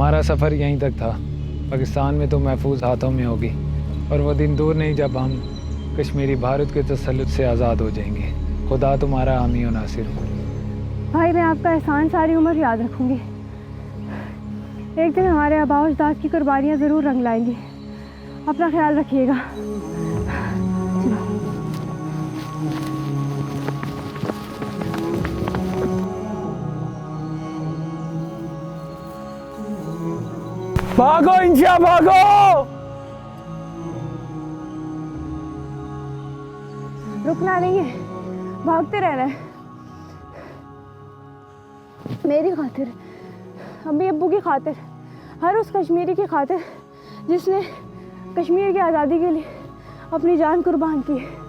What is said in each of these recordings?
हमारा सफ़र यहीं तक था। पाकिस्तान में तो महफूज हाथों में होगी, और वो दिन दूर नहीं जब हम कश्मीरी भारत के तसल्लुत से आज़ाद हो जाएंगे। खुदा तुम्हारा हामी और नासिर हो। भाई मैं आपका एहसान सारी उम्र याद रखूंगी। एक दिन हमारे आबा अजदाद की कुर्बानियाँ ज़रूर रंग लाएंगी। अपना ख्याल रखिएगा। भागो इंशा, भागो। रुकना नहीं है, भागते रहना है। मेरी खातिर, अम्मी अब्बू की खातिर, हर उस कश्मीरी की खातिर जिसने कश्मीर की आज़ादी के लिए अपनी जान कुर्बान की है।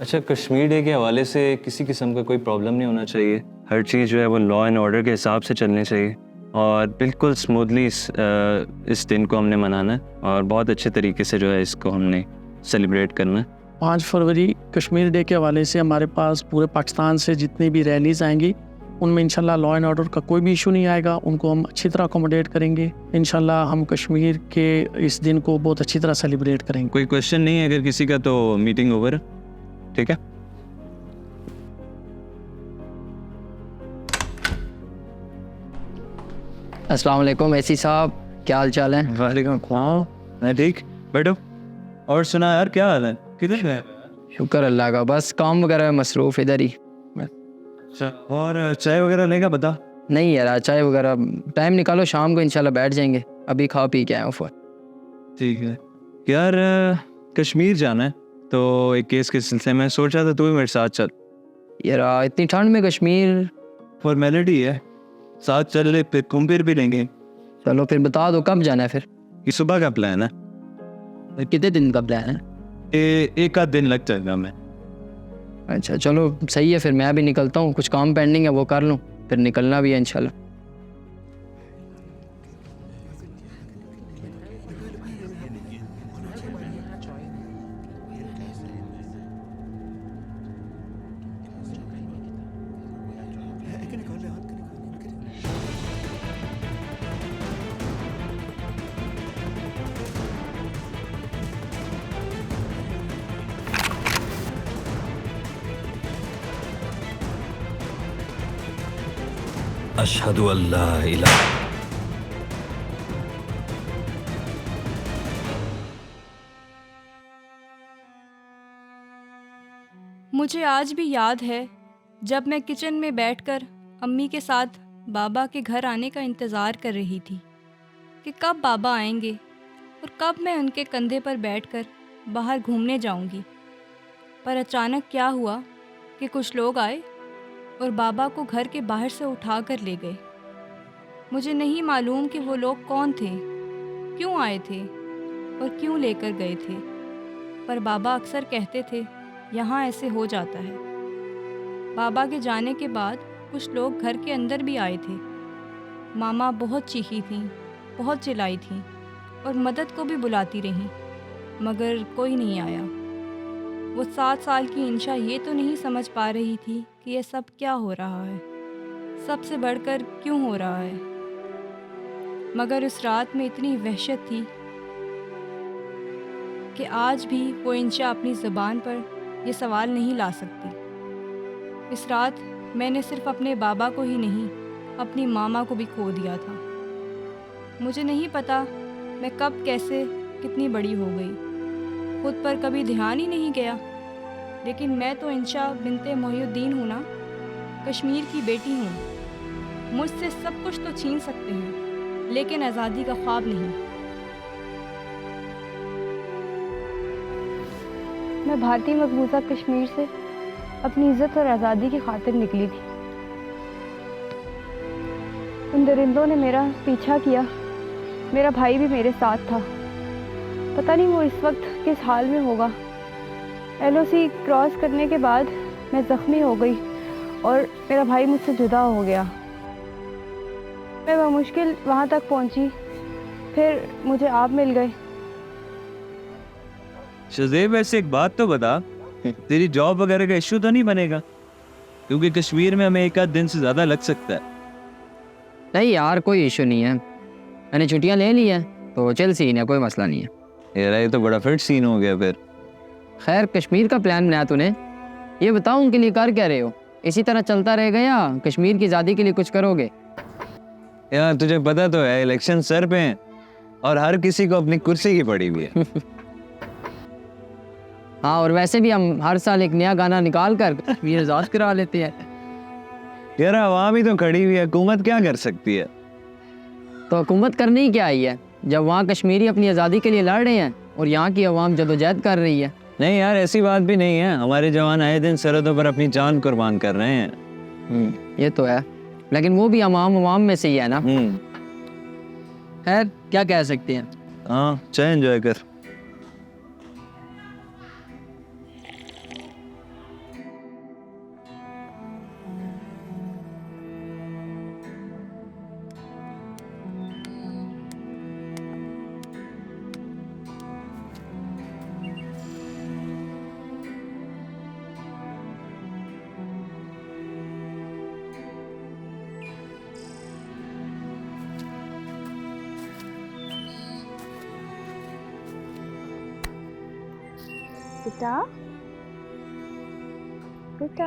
अच्छा, कश्मीर डे के हवाले से किसी किस्म का कोई प्रॉब्लम नहीं होना चाहिए। हर चीज़ जो है वो लॉ एंड ऑर्डर के हिसाब से चलनी चाहिए, और बिल्कुल स्मूथली इस दिन को हमने मनाना है, और बहुत अच्छे तरीके से जो है इसको हमने सेलिब्रेट करना है। 5 फरवरी कश्मीर डे के हवाले से हमारे पास पूरे पाकिस्तान से जितनी भी रैलीज आएंगी उनमें इंशाल्लाह लॉ एंड ऑर्डर का कोई भी इशू नहीं आएगा। उनको हम अच्छी तरह अकोमोडेट करेंगे। इंशाल्लाह हम कश्मीर के इस दिन को बहुत अच्छी तरह सेलिब्रेट करेंगे। कोई क्वेश्चन नहीं है अगर किसी का, तो मीटिंग ओवर। ठीक है। अस्सलाम वालेकुम एसी साहब, क्या हाल चाल है? वालेकुम सलाम। मैं ठीक, बैठो। और सुना यार, क्या हाल है? किधर गए? शुक्र अल्लाह का, बस काम वगैरह में मसरूफ़ इधर ही। अच्छा, और चाय वगैरह लेगा? बता। नहीं यार, चाय वगैरह टाइम निकालो, शाम को इंशाल्लाह बैठ जाएंगे। अभी खा पी के आए ऊपर। ठीक है यार, कश्मीर जाना है तो एक केस के सिलसिले में सोच रहा था तू भी मेरे साथ चल। यार इतनी ठंड में कश्मीर? फॉर्मेलिटी है, साथ चल ले, फिर घूम फिर भी लेंगे। चलो फिर बता दो कब जाना है फिर? ये सुबह का प्लान है। फिर कितने दिन का प्लान है? एक आध दिन लग जाएगा। मैं अच्छा चलो सही है, फिर मैं भी निकलता हूँ, कुछ काम पेंडिंग है वो कर लूँ, फिर निकलना भी है इंशाल्लाह। अशहदु अल्ला इलाहा। मुझे आज भी याद है जब मैं किचन में बैठकर अम्मी के साथ बाबा के घर आने का इंतज़ार कर रही थी कि कब बाबा आएंगे और कब मैं उनके कंधे पर बैठकर बाहर घूमने जाऊंगी। पर अचानक क्या हुआ कि कुछ लोग आए और बाबा को घर के बाहर से उठा कर ले गए। मुझे नहीं मालूम कि वो लोग कौन थे, क्यों आए थे और क्यों लेकर गए थे, पर बाबा अक्सर कहते थे यहाँ ऐसे हो जाता है। बाबा के जाने के बाद कुछ लोग घर के अंदर भी आए थे। मामा बहुत चीखी थीं, बहुत चिल्लाई थीं और मदद को भी बुलाती रहीं, मगर कोई नहीं आया। वो 7 साल की इंशा ये तो नहीं समझ पा रही थी कि ये सब क्या हो रहा है, सबसे बढ़कर क्यों हो रहा है। मगर उस रात में इतनी वहशत थी कि आज भी वो इंशा अपनी ज़ुबान पर ये सवाल नहीं ला सकती। इस रात मैंने सिर्फ अपने बाबा को ही नहीं, अपनी मामा को भी खो दिया था। मुझे नहीं पता मैं कब कैसे कितनी बड़ी हो गई, खुद पर कभी ध्यान ही नहीं गया। लेकिन मैं तो इंशा बिनते मोहिउद्दीन हूँ ना, कश्मीर की बेटी हूँ। मुझसे सब कुछ तो छीन सकते हैं, लेकिन आज़ादी का ख्वाब नहीं। मैं भारतीय मकबूजा कश्मीर से अपनी इज्जत और आज़ादी की खातिर निकली थी। उन दरिंदों ने मेरा पीछा किया। मेरा भाई भी मेरे साथ था। पता नहीं वो इस वक्त किस हाल में होगा। LOC क्रॉस करने के बाद मैं ज़ख्मी हो गई और मेरा भाई मुझसे जुदा हो गया। मैं बमुश्किल वहाँ तक पहुँची, फिर मुझे आप मिल गए। शज़ेब, ऐसे एक बात तो बता, तेरी जॉब वगैरह का इशू तो नहीं बनेगा? क्योंकि कश्मीर में हमें एक आध दिन से ज़्यादा लग सकता है। नहीं यार, कोई इशू नहीं है, मैंने छुट्टियां ले ली है तो चल सीन है, कोई मसला नहीं है। यार ये तो बड़ा फिट सीन हो गया फिर। खैर, कश्मीर का प्लान बनाया तूने, ये बताओ उनके लिए कर क्या रहे हो? इसी तरह चलता रहेगा या कश्मीर की आज़ादी के लिए कुछ करोगे? यार तुझे पता तो है, इलेक्शन सर पे हैं और हर किसी को अपनी कुर्सी की पड़ी हुई है। हाँ, और वैसे भी हम हर साल एक नया गाना निकाल कर कश्मीर आज़ाद करा लेते हैं। यार आवाम ही तो खड़ी हुई है, हुकूमत क्या कर सकती है? तो हुकूमत करनी ही क्या आई है, जब वहाँ कश्मीरी अपनी आज़ादी के लिए लड़ रहे हैं और यहाँ की आवाम जदोजहद कर रही है। नहीं यार, ऐसी बात भी नहीं है। हमारे जवान आए दिन सरहदों पर अपनी जान कुर्बान कर रहे हैं। ये तो है, लेकिन वो भी अवाम में से ही है ना। खैर, क्या कह सकते हैं। हाँ, चाहे एंजॉय कर। बेटा, बेटा,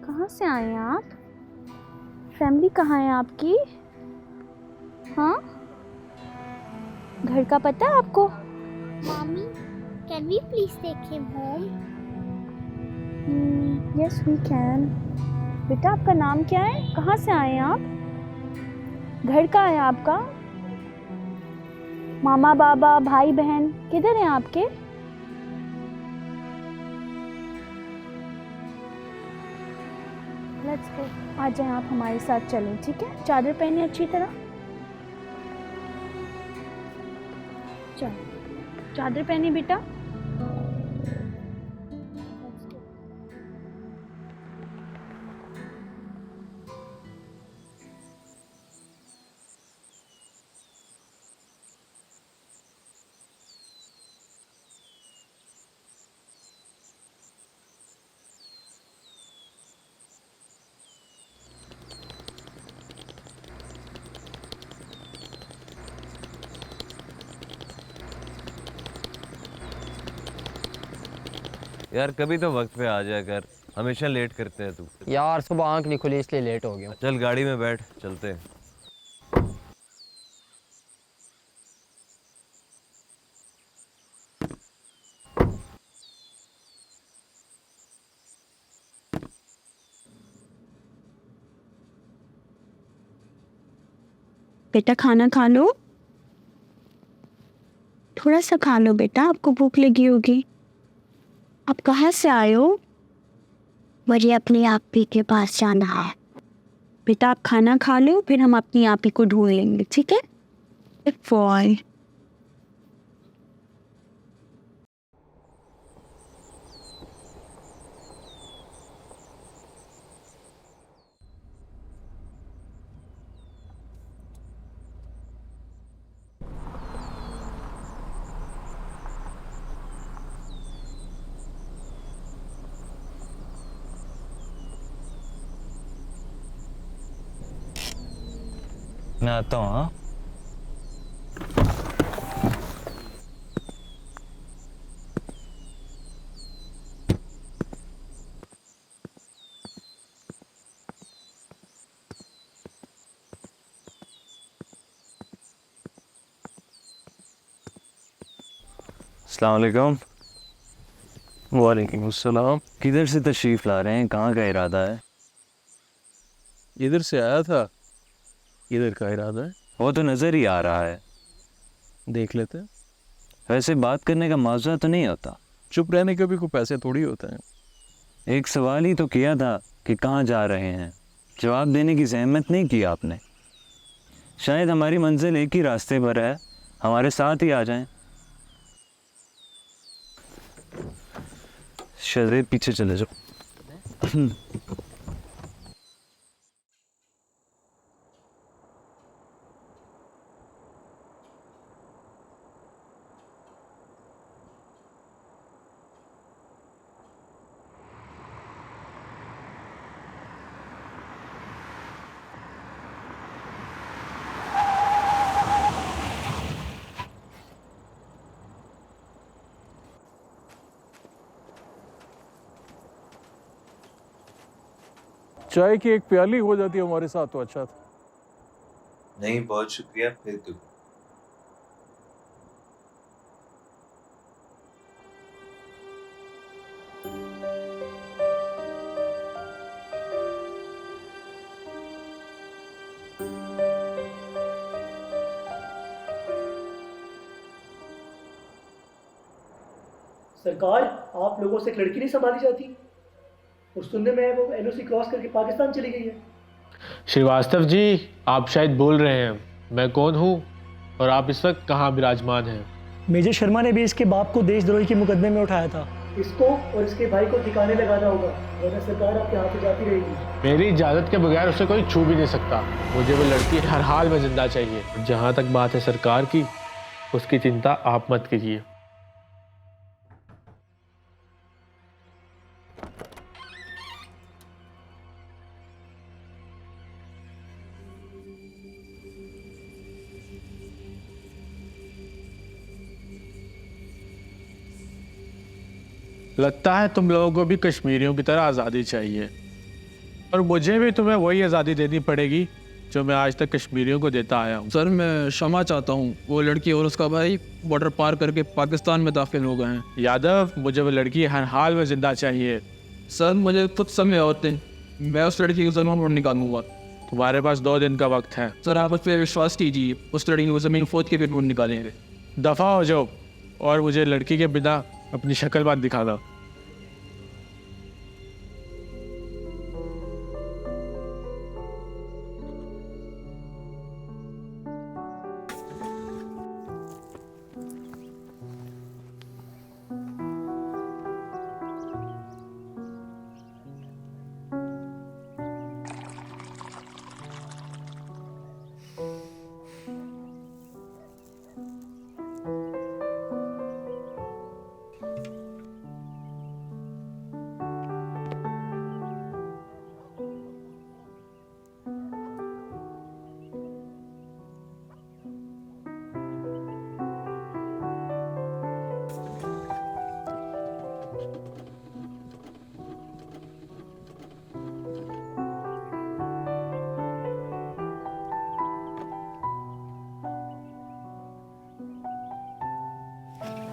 कहाँ से आए हैं आप? फैमिली कहाँ है आपकी? हाँ, घर का पता है आपको? Mommy, can we please take him home? Yes we can. बेटा, आपका नाम क्या है? कहाँ से आए हैं आप? घर कहाँ है आपका? मामा बाबा भाई बहन किधर हैं आपके? लेट्स गो, आ जाएं आप हमारे साथ चलें, ठीक है? चादर पहने अच्छी तरह। चलो, चादर पहने बेटा। यार कभी तो वक्त पे आ जाया कर, हमेशा लेट करते हैं तू। यार सुबह आंख नहीं खुली इसलिए लेट हो गया। चल गाड़ी में बैठ, चलते हैं। बेटा, खाना खा लो, थोड़ा सा खा लो बेटा, आपको भूख लगी होगी। आप कहाँ से आए हो? मुझे अपनी आपी के पास जाना है। बेटा, आप खाना खा लो, फिर हम अपनी आपी को ढूंढ लेंगे, ठीक है? बॉय। मैं आता हूँ। हाँ, अस्सलाम वालेकुम। वालेकुम अस्सलाम। किधर से तशरीफ़ ला रहे हैं? कहाँ का इरादा है? इधर से आया था, इधर का इरादा है, वो तो नज़र ही आ रहा है। देख लेते हैं। वैसे बात करने का मौका तो नहीं होता। चुप रहने के भी कोई पैसे थोड़ी होते हैं। एक सवाल ही तो किया था कि कहाँ जा रहे हैं, जवाब देने की ज़हमत नहीं की आपने। शायद हमारी मंजिल एक ही रास्ते पर है, हमारे साथ ही आ जाएं। शरीर पीछे चले जाओ। चाय की एक प्याली हो जाती है हमारे साथ तो अच्छा था। नहीं, बहुत शुक्रिया। फिर तो सरकार, आप लोगों से एक लड़की नहीं संभाली जाती और सुनने में वो एलओसी क्रॉस करके पाकिस्तान चली गई है। श्रीवास्तव जी, आप शायद बोल रहे हैं मैं कौन हूँ और आप इस वक्त कहाँ विराजमान हैं। मेजर शर्मा ने भी इसके बाप को देशद्रोही के मुकदमे में उठाया था। इसको और इसके भाई को ठिकाने लगाना होगा, वरना सरकार आपके हाथ से जाती रहेगी। मेरी इजाज़त के बगैर उसे कोई छू भी नहीं सकता। मुझे वो लड़की हर हाल में जिंदा चाहिए। जहाँ तक बात है सरकार की, उसकी चिंता आप मत कीजिए। लगता है तुम लोगों को भी कश्मीरियों की तरह आज़ादी चाहिए, और मुझे भी तुम्हें वही आज़ादी देनी पड़ेगी जो मैं आज तक कश्मीरियों को देता आया हूँ। सर, मैं क्षमा चाहता हूँ। वो लड़की और उसका भाई बॉर्डर पार करके पाकिस्तान में दाखिल हो गए हैं। यादव, मुझे वो लड़की हर हाल में जिंदा चाहिए। सर, मुझे कुछ समय होते हैं, मैं उस लड़की को ज़मीन निकालूंगा। तुम्हारे पास 2 दिन का वक्त है। सर, आप उस पर विश्वास कीजिए, उस लड़की को ज़मीन फौज के फिर निकालेंगे। दफ़ा हो जाओ और मुझे लड़की के बिना अपनी शक्ल बात दिखा दो।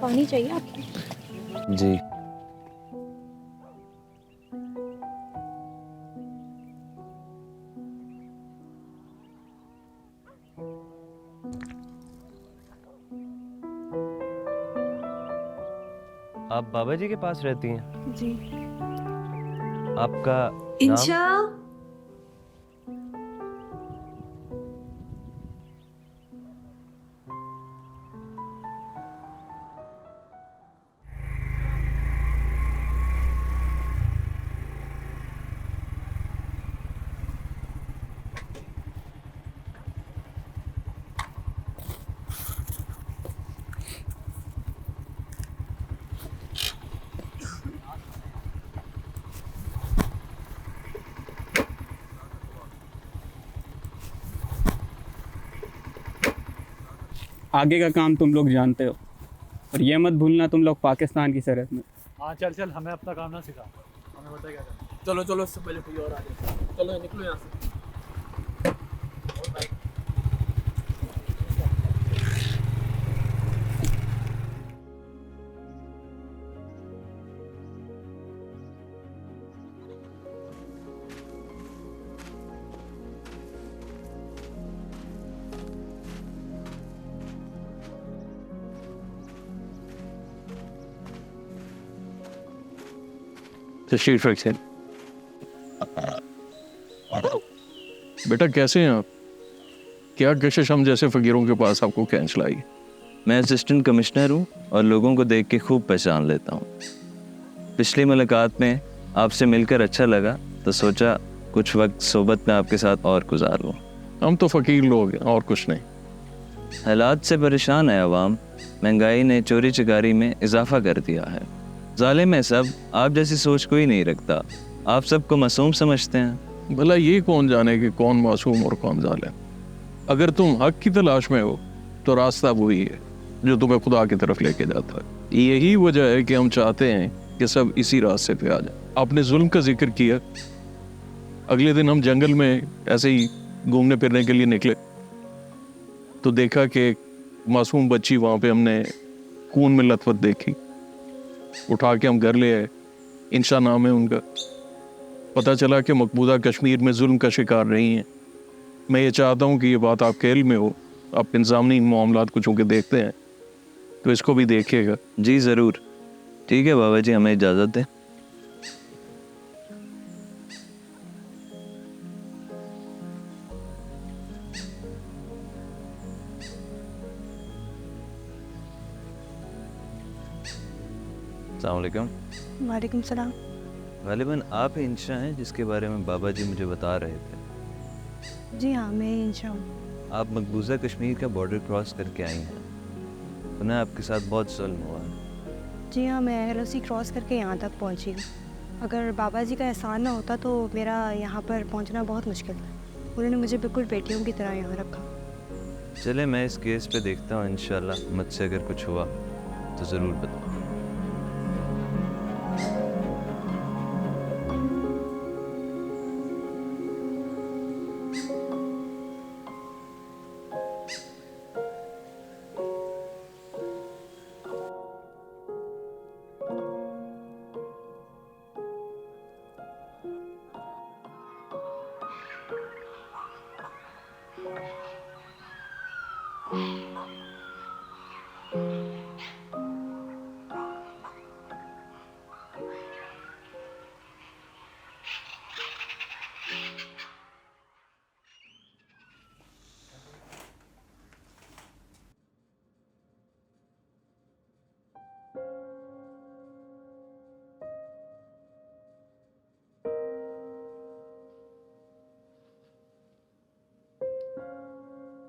पानी चाहिए आपको? जी। आप बाबा जी के पास रहती हैं? जी। आपका इंशा, आगे का काम तुम लोग जानते हो, और ये मत भूलना तुम लोग पाकिस्तान की सरहद में। हाँ चल चल, हमें अपना काम ना सिखा, हमें बता क्या करना। चलो चलो, इससे पहले कोई और आ जाए। चलो निकलो यहाँ से। तशरीफ रखें। बेटा कैसे हैं आप? क्या कशिश हम जैसे फकीरों के पास आपको कैंच लाई? मैं असिस्टेंट कमिश्नर हूँ और लोगों को देख के खूब पहचान लेता हूँ। पिछली मुलाकात में आपसे मिलकर अच्छा लगा तो सोचा कुछ वक्त सोबत में आपके साथ और गुजार लूँ। हम तो फकीर लोग हैं और कुछ नहीं। हालात से परेशान है अवाम। महंगाई ने चोरी चकारी में इजाफा कर दिया है। जालिम है सब, आप जैसी सोच कोई नहीं रखता। आप सबको मासूम समझते हैं। भला ये कौन जाने कि कौन मासूम और कौन जालिम। अगर तुम हक की तलाश में हो तो रास्ता वही है जो तुम्हें खुदा की तरफ लेके जाता है। यही वजह है कि हम चाहते हैं कि सब इसी रास्ते पे आ जाए। आपने जुल्म का जिक्र किया। अगले दिन हम जंगल में ऐसे ही घूमने फिरने के लिए निकले तो देखा कि एक मासूम बच्ची वहाँ पे हमने खून में लथपथ देखी। उठा के हम घर ले आए। इंशा नाम है उनका। पता चला कि मकबूजा कश्मीर में जुल्म का शिकार रही हैं। मैं ये चाहता हूँ कि ये बात आपके इल्म में हो। आप इंसानी मामलात को चूँकि देखते हैं तो इसको भी देखिएगा। जी ज़रूर। ठीक है बाबा जी, हमें इजाज़त दें। अस्सलाम वालेकुम। वालेकुम सलाम। गालिबन आप ही इंशा हैं जिसके बारे में बाबा जी मुझे बता रहे थे। जी हाँ, मैं इंशा हूँ। आप मकबूजा कश्मीर का बॉर्डर क्रॉस करके आई हैं। सुना आपके साथ बहुत जुल्म हुआ है। जी हाँ, मैं LOC क्रॉस करके यहाँ तक पहुँची हूँ। अगर बाबा जी का एहसान ना होता तो मेरा यहाँ पर पहुँचना बहुत मुश्किल था। उन्होंने मुझे बिल्कुल बेटियों की तरह यहाँ रखा। चले मैं इस केस पे देखता हूँ, इंशाल्लाह मुझसे अगर कुछ हुआ तो ज़रूर बताऊँ।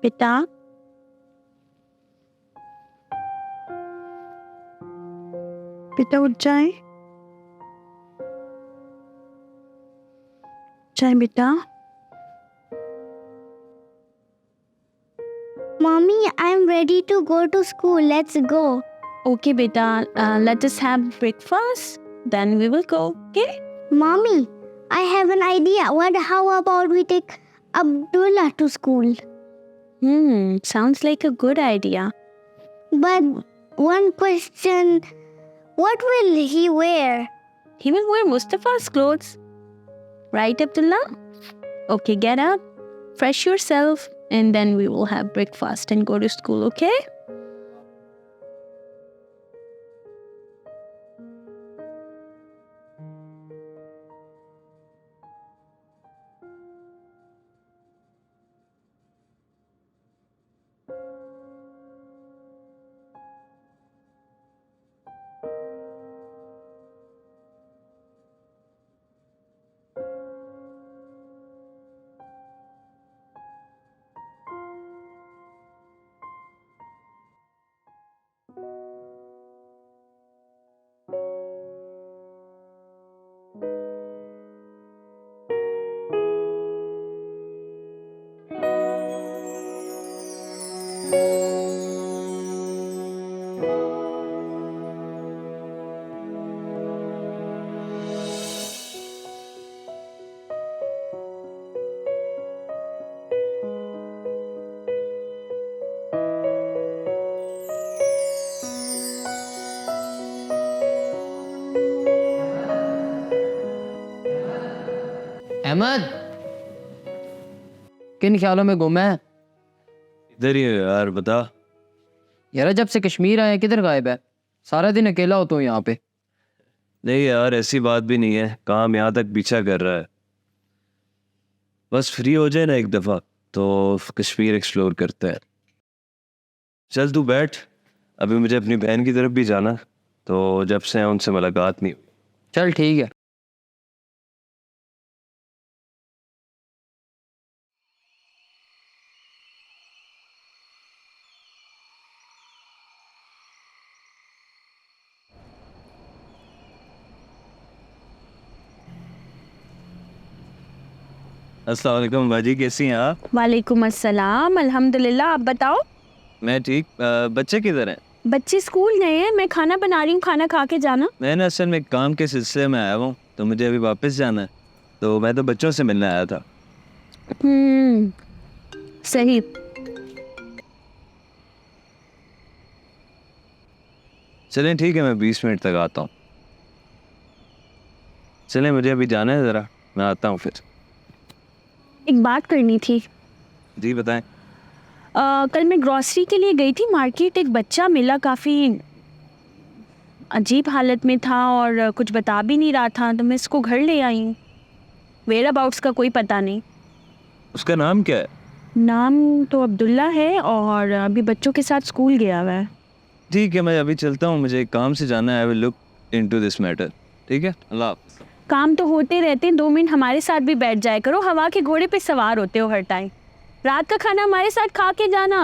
बेटा, बेटा उठ जाए बेटा। Mommy, I'm ready to go to school. Let's go. Okay beta, let us have breakfast, then we will go, okay? Mommy, I have an idea. How about we take Abdullah to school? Sounds like a good idea. But one question, what will he wear? He will wear Mustafa's clothes. Right, Abdullah? Okay, get up, fresh yourself, and then we will have breakfast and go to school, okay? Ahmad, किन ख्यालों में गुम है? इधर ही है यार, बता। यार जब से कश्मीर आया किधर गायब है? सारा दिन अकेला होता हूँ यहाँ पे। नहीं यार, ऐसी बात भी नहीं है, काम यहाँ तक पीछा कर रहा है। बस फ्री हो जाए ना एक दफ़ा तो कश्मीर एक्सप्लोर करते हैं। चल तू बैठ, अभी मुझे अपनी बहन की तरफ भी जाना, तो जब से उनसे मुलाकात नहीं हुई। चल ठीक है। अस्सलाम वालेकुम बाजी, कैसी हैं आप? वालेकुम अस्सलाम, अल्हम्दुलिल्लाह। आप बताओ? मैं ठीक। बच्चे किधर हैं? बच्चे स्कूल गए हैं, मैं खाना बना रही हूँ, खाना खा के जाना। मैं ना असल में काम के सिलसिले में आया हूँ, तो मुझे अभी वापस जाना है, तो मैं तो बच्चों से मिलने आया था। सही। चलें ठीक है, मैं 20 मिनट तक आता हूँ। चलें, मुझे अभी जाना है ज़रा, मैं आता हूँ फिर। एक बात करनी थी। जी बताएं। कल मैं ग्रॉसरी के लिए गई थी मार्केट, एक बच्चा मिला, काफ़ी अजीब हालत में था और कुछ बता भी नहीं रहा था, तो मैं इसको घर ले आई हूँ। वेयर अबाउट्स का कोई पता नहीं। उसका नाम क्या है? नाम तो अब्दुल्ला है और अभी बच्चों के साथ स्कूल गया हुआ है। ठीक है, मैं अभी चलता हूँ, मुझे काम से जाना है। I will look into this matter. ठीक है, अल्लाह हाफ़िज़। काम तो होते रहते हैं, 2 मिनट हमारे साथ भी बैठ जाया करो। हवा के घोड़े पे सवार होते हो हर टाइम। रात का खाना हमारे साथ खा के जाना।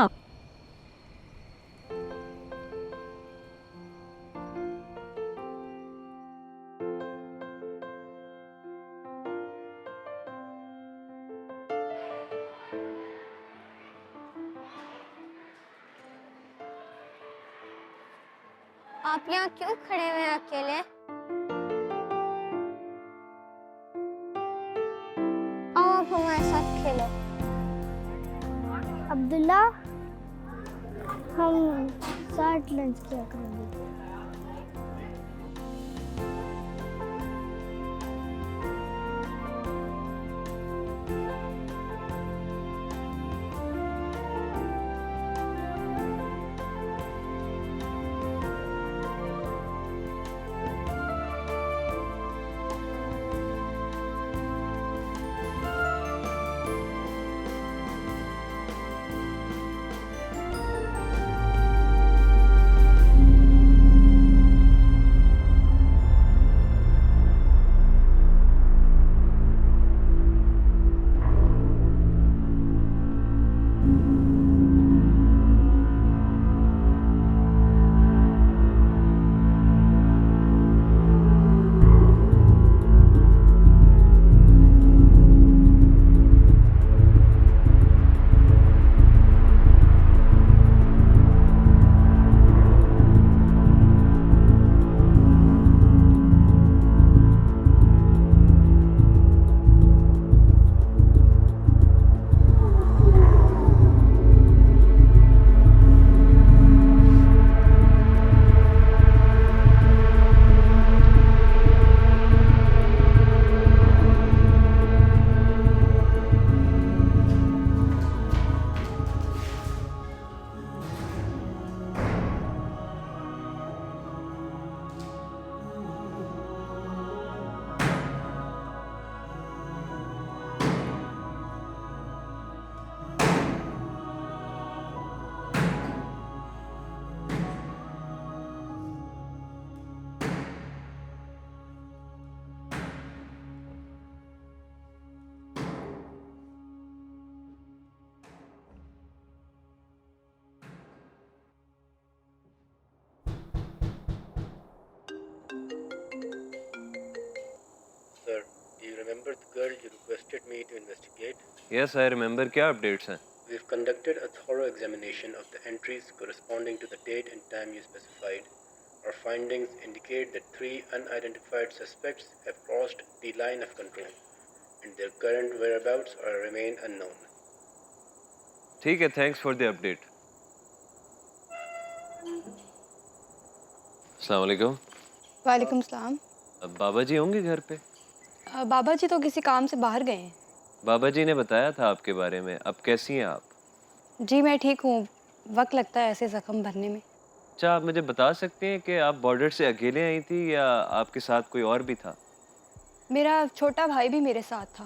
आप यहाँ क्यों खड़े हुए हैं अकेले? आओ आप हमारे साथ खेलो। अब्दुल्ला, हम साथ लंच किया करेंगे। Sir, do you remember the girl you requested me to investigate? Yes, I remember. क्या updates हैं? We've conducted a thorough examination of the entries corresponding to the date and time you specified. Our findings indicate that 3 unidentified suspects have crossed the line of control, and their current whereabouts remain unknown. ठीक है, thanks for the update. अस्सलाम वालेकुम। वालेकुम सलाम। अब बाबा जी होंगे घर पे? बाबा जी तो किसी काम से बाहर गए हैं। बाबा जी ने बताया था आपके बारे में। अब कैसी हैं आप? जी मैं ठीक हूँ, वक्त लगता है ऐसे ज़ख्म भरने में। अच्छा, आप मुझे बता सकते हैं कि आप बॉर्डर से अकेले आई थी या आपके साथ कोई और भी था? मेरा छोटा भाई भी मेरे साथ था,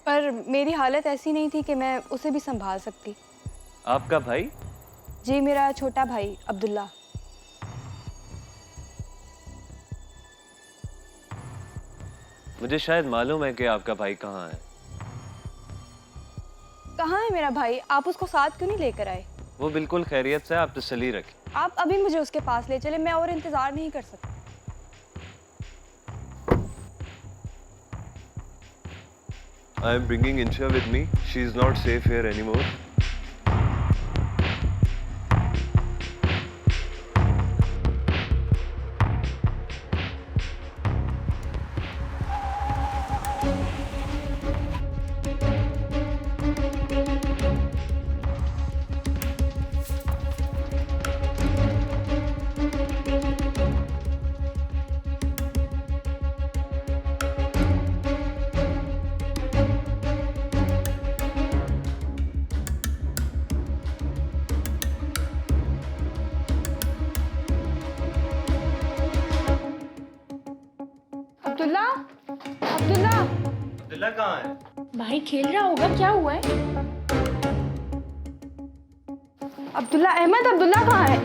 पर मेरी हालत ऐसी नहीं थी कि मैं उसे भी संभाल सकती। आपका भाई? जी, मेरा छोटा भाई अब्दुल्ला। मुझे शायद मालूम है कि आपका भाई कहाँ है। कहाँ है मेरा भाई? आप उसको साथ क्यों नहीं लेकर आए? वो बिल्कुल खैरियत से है, आप तसल्ली रखें। आप अभी मुझे उसके पास ले चले, मैं और इंतज़ार नहीं कर सकती। I am bringing Insha with me. She is not safe here anymore. Abdullah, Abdullah, Abdullah कहाँ है? भाई खेल रहा होगा, क्या हुआ है? अब्दुल्ला, अहमद, अब्दुल्ला कहाँ है?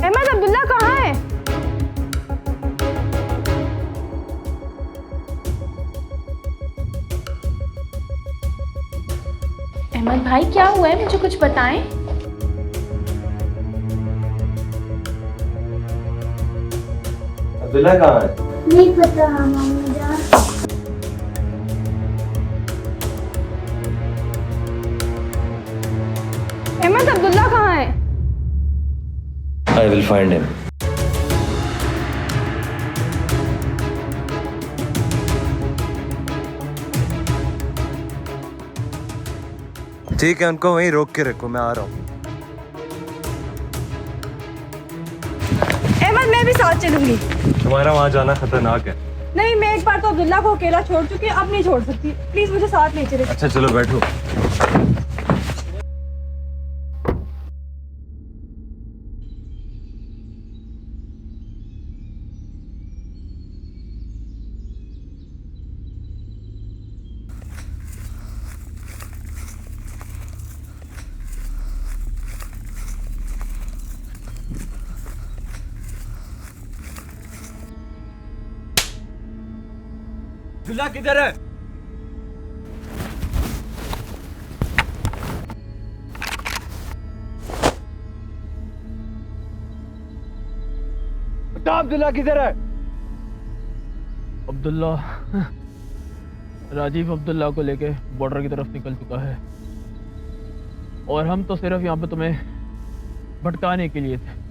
अहमद, अब्दुल्ला कहाँ है? अहमद भाई क्या हुआ है, मुझे कुछ बताएं। अब्दुल्ला कहाँ है? नहीं पता मामू जान। अहमद, अब्दुल्ला कहाँ है? I will find him. ठीक है, उनको वहीं रोक के रखो, मैं आ रहा हूँ। अहमद, मैं भी साथ चलूंगी। तुम्हारा वहाँ जाना खतरनाक है। नहीं, मैं एक बार तो अब्दुल्ला को अकेला छोड़ चुकी हूँ, अब नहीं छोड़ सकती। प्लीज मुझे साथ ले चले। अच्छा चलो बैठो। अब्दुल्ला किधर है? अब्दुल्ला किधर है? अब्दुल्ला राजीव अब्दुल्ला को लेके बॉर्डर की तरफ निकल चुका है और हम तो सिर्फ यहाँ पे तुम्हें भटकाने के लिए थे।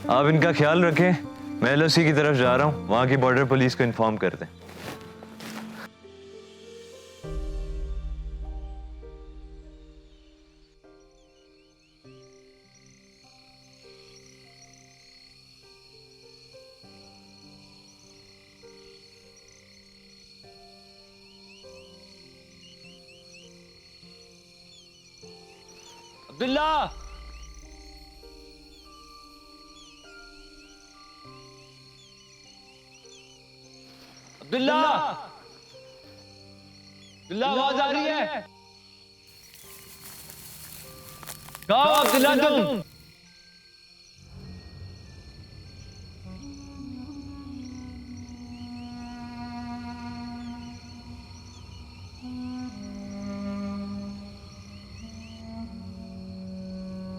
आप इनका ख्याल रखें, मैं LOC की तरफ जा रहा हूँ, वहाँ की बॉर्डर पुलिस को इन्फॉर्म कर दें। अब्दुल्ला, अब्दुल्ला, अब्दुल्ला आवाज आ रही है? कहाँ हो अब्दुल्ला तुम?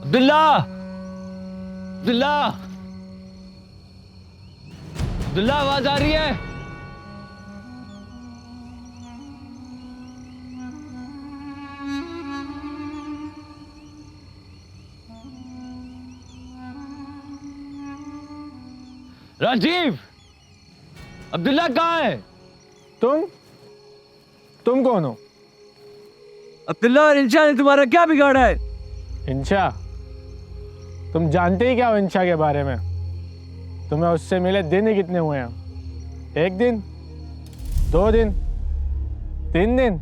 अब्दुल्ला, अब्दुल्ला, अब्दुल्ला आवाज आ रही है? राजीव, अब्दुल्ला कहाँ है? तुम कौन हो? अब्दुल्ला और इंशा ने तुम्हारा क्या बिगाड़ा है? इंशा? तुम जानते ही क्या हो इंशा के बारे में? तुम्हें उससे मिले दिन ही कितने हुए हैं? 1 दिन, 2 दिन, 3 दिन?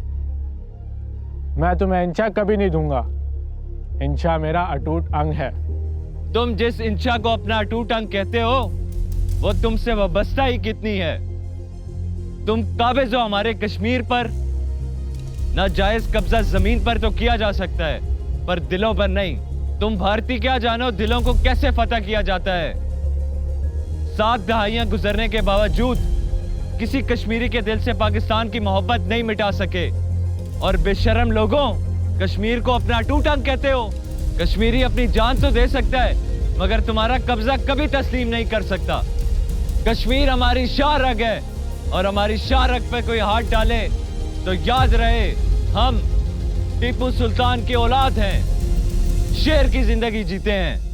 मैं तुम्हें इंशा कभी नहीं दूंगा। इंशा मेरा अटूट अंग है। तुम जिस इंशा को अपना अटूट अंग कहते हो वो तुमसे वाबस्ता ही कितनी है। तुम काबिज हो हमारे कश्मीर पर। नाजायज कब्जा जमीन पर तो किया जा सकता है पर दिलों पर नहीं। तुम भारतीय क्या जानो दिलों को कैसे फतह किया जाता है। 7 दहाइयां गुजरने के बावजूद किसी कश्मीरी के दिल से पाकिस्तान की मोहब्बत नहीं मिटा सके। और बेशर्म लोगों, कश्मीर को अपना अटूट अंग कहते हो। कश्मीरी अपनी जान तो दे सकता है मगर तुम्हारा कब्जा कभी तस्लीम नहीं कर सकता। कश्मीर हमारी शाह रग है और हमारी शाह रग पे कोई हाथ डाले तो याद रहे हम टीपू सुल्तान की औलाद हैं, शेर की जिंदगी जीते हैं।